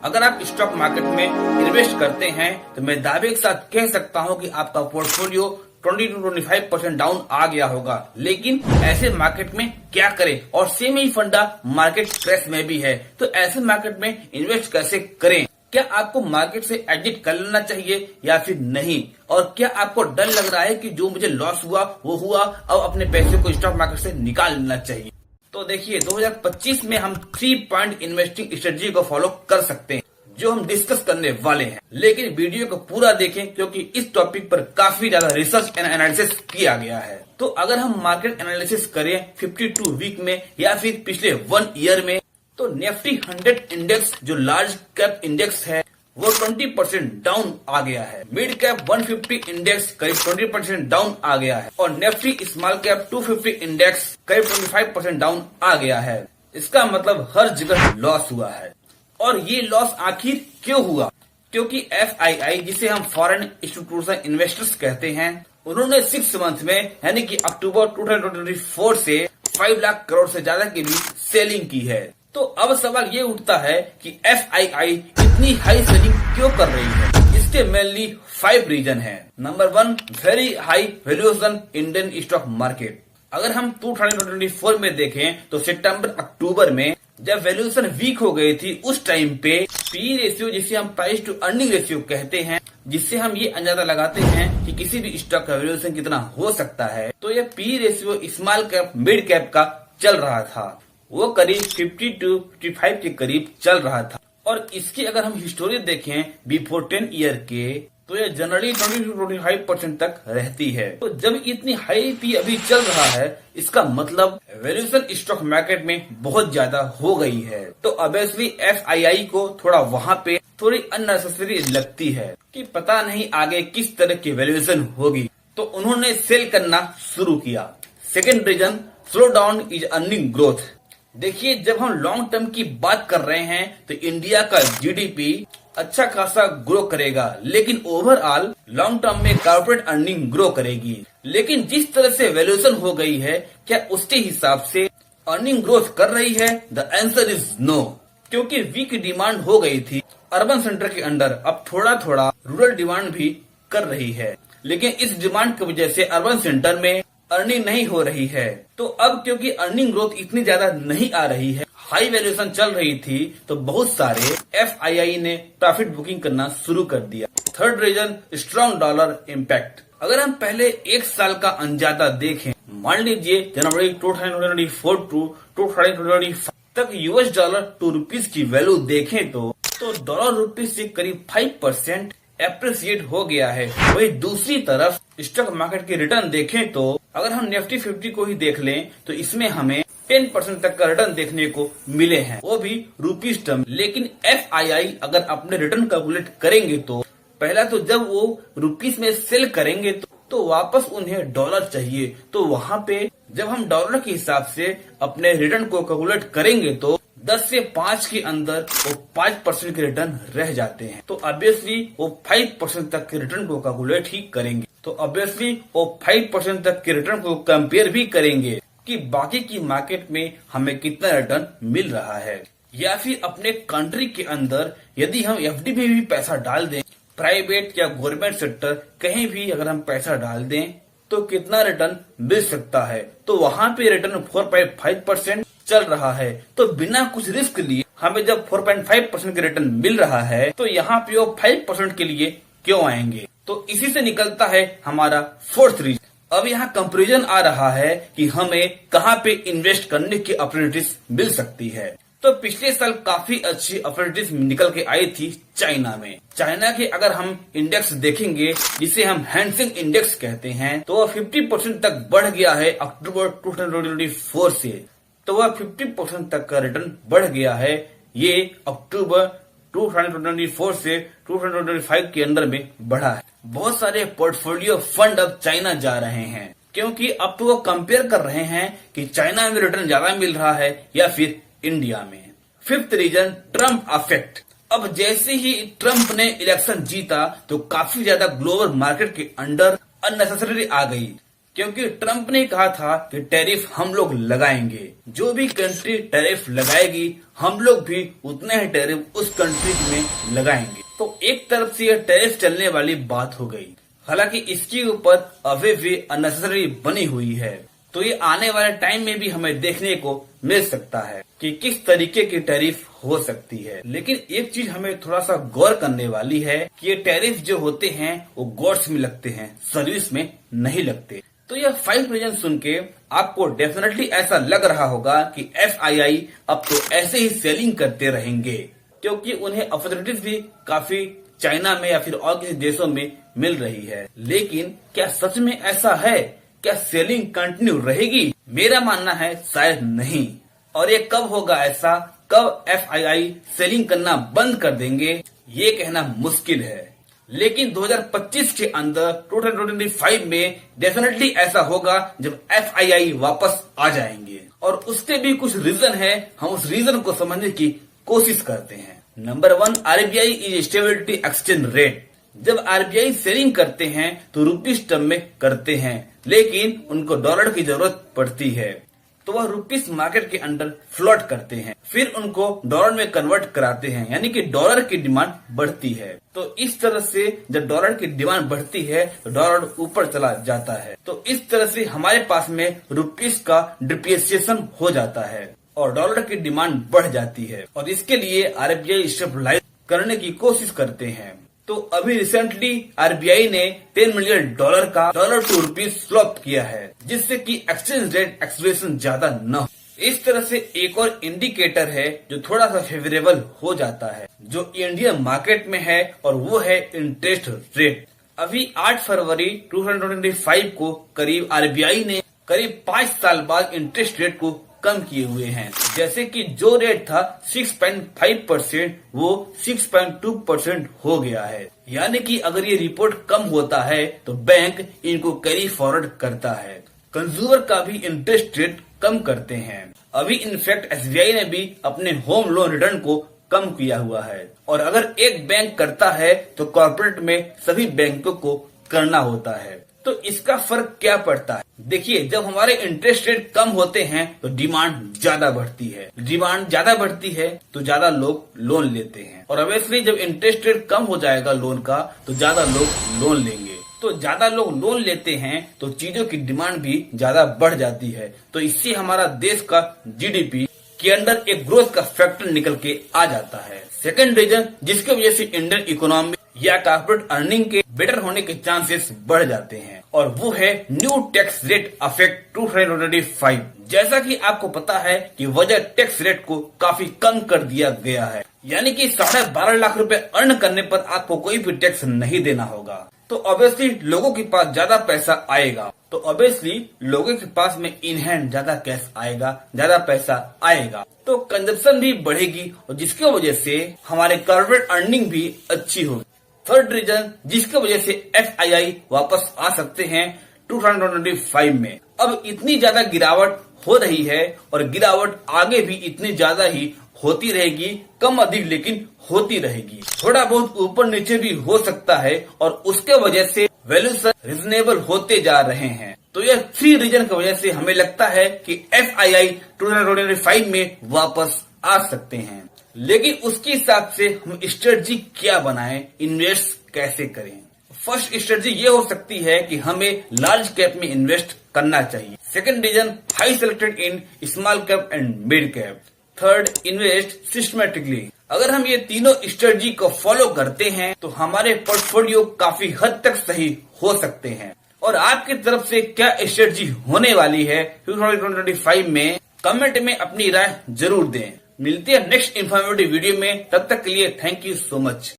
अगर आप stock market में इन्वेस्ट करते हैं तो मैं दावे के साथ कह सकता हूं कि आपका पोर्टफोलियो 20 to 25% डाउन आ गया होगा। लेकिन ऐसे मार्केट में क्या करें, और सेम ही फंडा मार्केट क्रैश में भी है। तो ऐसे मार्केट में इन्वेस्ट कैसे करें? क्या आपको मार्केट से एग्जिट कर लेना चाहिए या फिर नहीं? और क्या आपको डर लग रहा है कि जो मुझे लॉस हुआ वो हुआ, अब अपने पैसे को स्टॉक मार्केट से निकाल लेना चाहिए? तो देखिए, 2025 में हम 3 पॉइंट इन्वेस्टिंग स्ट्रेटजी को फॉलो कर सकते हैं जो हम डिस्कस करने वाले हैं। लेकिन वीडियो को पूरा देखें क्योंकि इस टॉपिक पर काफी ज्यादा रिसर्च एंड एनालिसिस किया गया है। तो अगर हम मार्केट एनालिसिस करें 52 वीक में या फिर पिछले 1 ईयर में, तो निफ्टी 100 इंडेक्स जो लार्ज कैप इंडेक्स है वो 20% डाउन आ गया है। मिड कैप 150 इंडेक्स करीब 20% डाउन आ गया है और निफ्टी स्मॉल कैप 250 इंडेक्स करीब 25% डाउन आ गया है। इसका मतलब हर जगह लॉस हुआ है। और ये लॉस आखिर क्यों हुआ? क्योंकि FII, जिसे हम फॉरेन इंस्टीट्यूशनल इन्वेस्टर्स कहते हैं, उन्होंने 6 मंथ में यानी कि अक्टूबर 2024 से 5 लाख करोड़ से ज्यादा की भी सेलिंग की है। तो अब सवाल ये उठता है कि FII इतनी हाई सेलिंग क्यों कर रही है? इसके मेनली 5 रीजन है। Number 1, very high valuation Indian stock market. अगर हम 2024 में देखें तो सितंबर अक्टूबर में जब वैल्यूएशन वीक हो गई थी, उस टाइम पे पी रेशियो, जिसे हम प्राइस टू अर्निंग रेशियो कहते हैं, जिससे हम ये अंदाजा लगाते हैं कि किसी भी स्टॉक का वैल्यूएशन कितना हो सकता है, तो ये P ratio small cap mid cap का चल रहा था। वो करीब 50 to 55 के करीब चल रहा था। और इसकी अगर हम हिस्टोरी देखें बिफोर 10 ईयर के, तो ये जनरली 20 to 25% तक रहती है। तो जब इतनी हाई पी अभी चल रहा है, इसका मतलब वैल्यूएशन स्टॉक मार्केट में बहुत ज्यादा हो गई है। तो ऑब्वियसली FII को थोड़ा वहाँ पे थोड़ी अननेसेसरी लगती है कि पता नहीं आगे किस तरह की वैल्यूएशन होगी, तो उन्होंने सेल करना शुरू किया। Second reason, slow down is earning growth. देखिए, जब हम लॉन्ग टर्म की बात कर रहे हैं तो इंडिया का GDP अच्छा खासा ग्रो करेगा, लेकिन ओवरऑल लॉन्ग टर्म में कॉर्पोरेट अर्निंग ग्रो करेगी। लेकिन जिस तरह से वैल्यूएशन हो गई है, क्या उसके हिसाब से अर्निंग ग्रोथ कर रही है? द आंसर इज नो, क्योंकि वीक डिमांड हो गई थी अर्बन सेंटर के अंडर। अब थोड़ा थोड़ा रूरल डिमांड भी कर रही है, लेकिन इस डिमांड की वजह से अर्बन सेंटर में अर्निंग नहीं हो रही है। तो अब क्योंकि अर्निंग ग्रोथ इतनी ज्यादा नहीं आ रही है, हाई वैल्यूएशन चल रही थी, तो बहुत सारे FII ने प्रॉफिट बुकिंग करना शुरू कर दिया। Third reason, strong dollar impact. अगर हम पहले 1 साल का अंदाजा देखें, मान लीजिए जनवरी 2024 टू 2025 तक US डॉलर टू रुपीज की वैल्यू देखें तो डॉलर रुपीज से करीब 5% एप्रिसिएट हो गया है। वही दूसरी तरफ स्टॉक मार्केट के रिटर्न देखें तो अगर हम निफ्टी 50 को ही देख लें तो इसमें हमें 10% तक का रिटर्न देखने को मिले हैं, वो भी रुपीज टर्म। लेकिन FII अगर अपने रिटर्न कैलकुलेट करेंगे तो पहला तो जब वो रुपीज में सेल करेंगे तो वापस उन्हें डॉलर चाहिए। तो वहाँ पे जब हम डॉलर के हिसाब से अपने रिटर्न को कैलकुलेट करेंगे तो 10 से 5 के अंदर वो 5% के रिटर्न रह जाते हैं। तो ऑब्वियसली वो 5% तक के रिटर्न को कैलकुलेट ही करेंगे। तो ऑब्वियसली वो 5% तक के रिटर्न को कंपेयर भी करेंगे कि बाकी की मार्केट में हमें कितना रिटर्न मिल रहा है। या फिर अपने कंट्री के अंदर यदि हम FD में भी पैसा डाल दें, प्राइवेट या गवर्नमेंट सेक्टर कहीं भी अगर हम पैसा डाल दें तो कितना रिटर्न मिल सकता है। तो वहाँ पे रिटर्न 4.5% चल रहा है। तो बिना कुछ रिस्क लिए हमें जब 4.5% के रिटर्न मिल रहा है तो यहाँ पे वो 5% के लिए क्यों आएंगे? तो इसी से निकलता है हमारा फोर्थ रीजन। अब यहाँ कंपैरिजन आ रहा है कि हमें कहाँ पे इन्वेस्ट करने की अपॉर्चुनिटीज मिल सकती है। तो पिछले साल काफी अच्छी अपॉर्चुनिटीज निकल के आई थी चाइना में। चाइना के अगर हम इंडेक्स देखेंगे, जिसे हम हैंसिंग इंडेक्स कहते हैं, तो वह 50% तक बढ़ गया है अक्टूबर 2024 से। तो वह 50% तक का रिटर्न बढ़ गया है। ये अक्टूबर 2024 से 2025 के अंदर में बढ़ा है। बहुत सारे पोर्टफोलियो फंड अब चाइना जा रहे हैं, क्योंकि अब तो वो कंपेयर कर रहे हैं कि चाइना में रिटर्न ज्यादा मिल रहा है या फिर इंडिया में। Fifth reason, Trump affect. अब जैसे ही ट्रम्प ने इलेक्शन जीता तो काफी ज्यादा ग्लोबल मार्केट के अंडर अननेसेसरी आ गई। क्योंकि ट्रम्प ने कहा था कि टैरिफ हम लोग लगाएंगे, जो भी कंट्री टैरिफ लगाएगी हम लोग भी उतना ही टैरिफ उस कंट्री में लगाएंगे। तो एक तरफ से यह टैरिफ चलने वाली बात हो गई। हालांकि इसके ऊपर अभी भी अननेसेसरी बनी हुई है, तो ये आने वाले टाइम में भी हमें देखने को मिल सकता है कि किस तरीके की टैरिफ हो सकती है। लेकिन एक चीज हमें थोड़ा सा गौर करने वाली है कि ये टैरिफ जो होते हैं वो गुड्स में लगते हैं, सर्विस में नहीं लगते। तो यह 5 रीजन सुन के आपको डेफिनेटली ऐसा लग रहा होगा कि FII अब तो ऐसे ही सेलिंग करते रहेंगे, क्योंकि उन्हें अपॉर्चुनिटीज भी काफी चाइना में या फिर और किसी देशों में मिल रही है। लेकिन क्या सच में ऐसा है? क्या सेलिंग कंटिन्यू रहेगी? मेरा मानना है शायद नहीं। और ये कब होगा ऐसा, कब FII सेलिंग करना बंद कर देंगे, ये कहना मुश्किल है। लेकिन 2025 के अंदर 2025 में डेफिनेटली ऐसा होगा जब FII वापस आ जाएंगे। और उसके भी कुछ रीजन है, हम उस रीजन को समझने की कोशिश करते हैं। Number 1, RBI is stability exchange rate. जब RBI सेलिंग करते हैं तो रुपीस टर्म में करते हैं, लेकिन उनको डॉलर की जरूरत पड़ती है, तो वह रुपीस मार्केट के अंदर फ्लोट करते हैं, फिर उनको डॉलर में कन्वर्ट कराते हैं, यानी कि डॉलर की डिमांड बढ़ती है। तो इस तरह से जब डॉलर की डिमांड बढ़ती है तो डॉलर ऊपर चला जाता है। तो इस तरह से हमारे पास में रुपीस का डिप्रिसिएशन हो जाता है और डॉलर की डिमांड बढ़ जाती है, और इसके लिए RBI स्टेबलाइज करने की कोशिश करते हैं। तो अभी रिसेंटली RBI ने $10 मिलियन का डॉलर टू रुपीस स्वैप किया है, जिससे कि एक्सचेंज रेट एक्सलेशन ज्यादा न हो। इस तरह से एक और इंडिकेटर है जो थोड़ा सा फेवरेबल हो जाता है, जो इंडियन मार्केट में है, और वो है इंटरेस्ट रेट। अभी 8 फरवरी 2025 को करीब RBI ने करीब 5 साल बाद इंटरेस्ट रेट को कम किए हुए हैं। जैसे कि जो रेट था 6.5% वो 6.2% हो गया है। यानी कि अगर ये रिपोर्ट कम होता है तो बैंक इनको कैरी फॉरवर्ड करता है। कंज्यूमर का भी इंटरेस्ट रेट कम करते हैं। अभी इनफैक्ट SBI ने भी अपने होम लोन रिटर्न को कम किया हुआ है, और अगर एक बैंक करता है तो कॉर्पोरेट में सभी बैंकों को करना होता है। तो इसका फर्क क्या पड़ता है? देखिए, जब हमारे इंटरेस्ट रेट कम होते हैं तो डिमांड ज्यादा बढ़ती है, डिमांड ज्यादा बढ़ती है तो ज्यादा लोग लोन लेते हैं, और ऑब्वियसली जब इंटरेस्ट रेट कम हो जाएगा लोन का तो ज्यादा लोग लोन लेंगे। तो ज्यादा लोग लोन लेते हैं तो चीजों की डिमांड भी ज्यादा बढ़ जाती है। तो इससे हमारा देश का GDP के अंदर एक ग्रोथ का फैक्टर निकल के आ जाता है। सेकंड रीजन जिसकी वजह से इंडियन इकोनॉमी या कॉर्पोरेट अर्निंग के बेटर होने के चांसेस बढ़ जाते हैं, और वो है न्यू टैक्स रेट अफेक्ट 2025। जैसा कि आपको पता है कि वजह टैक्स रेट को काफी कम कर दिया गया है, यानी कि 12.5 लाख रुपए अर्न करने पर आपको कोई भी टैक्स नहीं देना होगा। तो ऑब्वियसली लोगों के पास ज्यादा पैसा आएगा, तो ऑब्वियसली लोगों के पास में इन हैंड ज्यादा कैश आएगा, ज्यादा पैसा आएगा, तो कंजप्शन भी बढ़ेगी, और जिसकी वजह से हमारे कॉर्पोरेट अर्निंग भी अच्छी होगी। थर्ड रीजन जिसकी वजह से FII वापस आ सकते हैं 2025 में। अब इतनी ज्यादा गिरावट हो रही है, और गिरावट आगे भी इतनी ज्यादा ही होती रहेगी, कम अधिक लेकिन होती रहेगी। थोड़ा बहुत ऊपर नीचे भी हो सकता है, और उसके वजह से वैल्यूएशन रीजनेबल होते जा रहे हैं। तो यह 3 रीजन की वजह से हमें लगता है कि FII 2025 में वापस आ सकते हैं। लेकिन उसके हिसाब से हम स्ट्रेटजी क्या बनाएं, इन्वेस्ट कैसे करें? फर्स्ट स्ट्रेटजी ये हो सकती है कि हमें लार्ज कैप में इन्वेस्ट करना चाहिए। Second reason, high selected in small cap and mid cap. Third, invest systematically. अगर हम ये तीनों स्ट्रेटजी को फॉलो करते हैं तो हमारे पोर्टफोलियो काफी हद तक सही हो सकते हैं। और आपकी तरफ से क्या स्ट्रेटजी होने वाली है 2025 में, कमेंट में अपनी राय जरूर दें। मिलते हैं नेक्स्ट इन्फॉर्मेटिव वीडियो में, तब तक के लिए थैंक यू सो मच।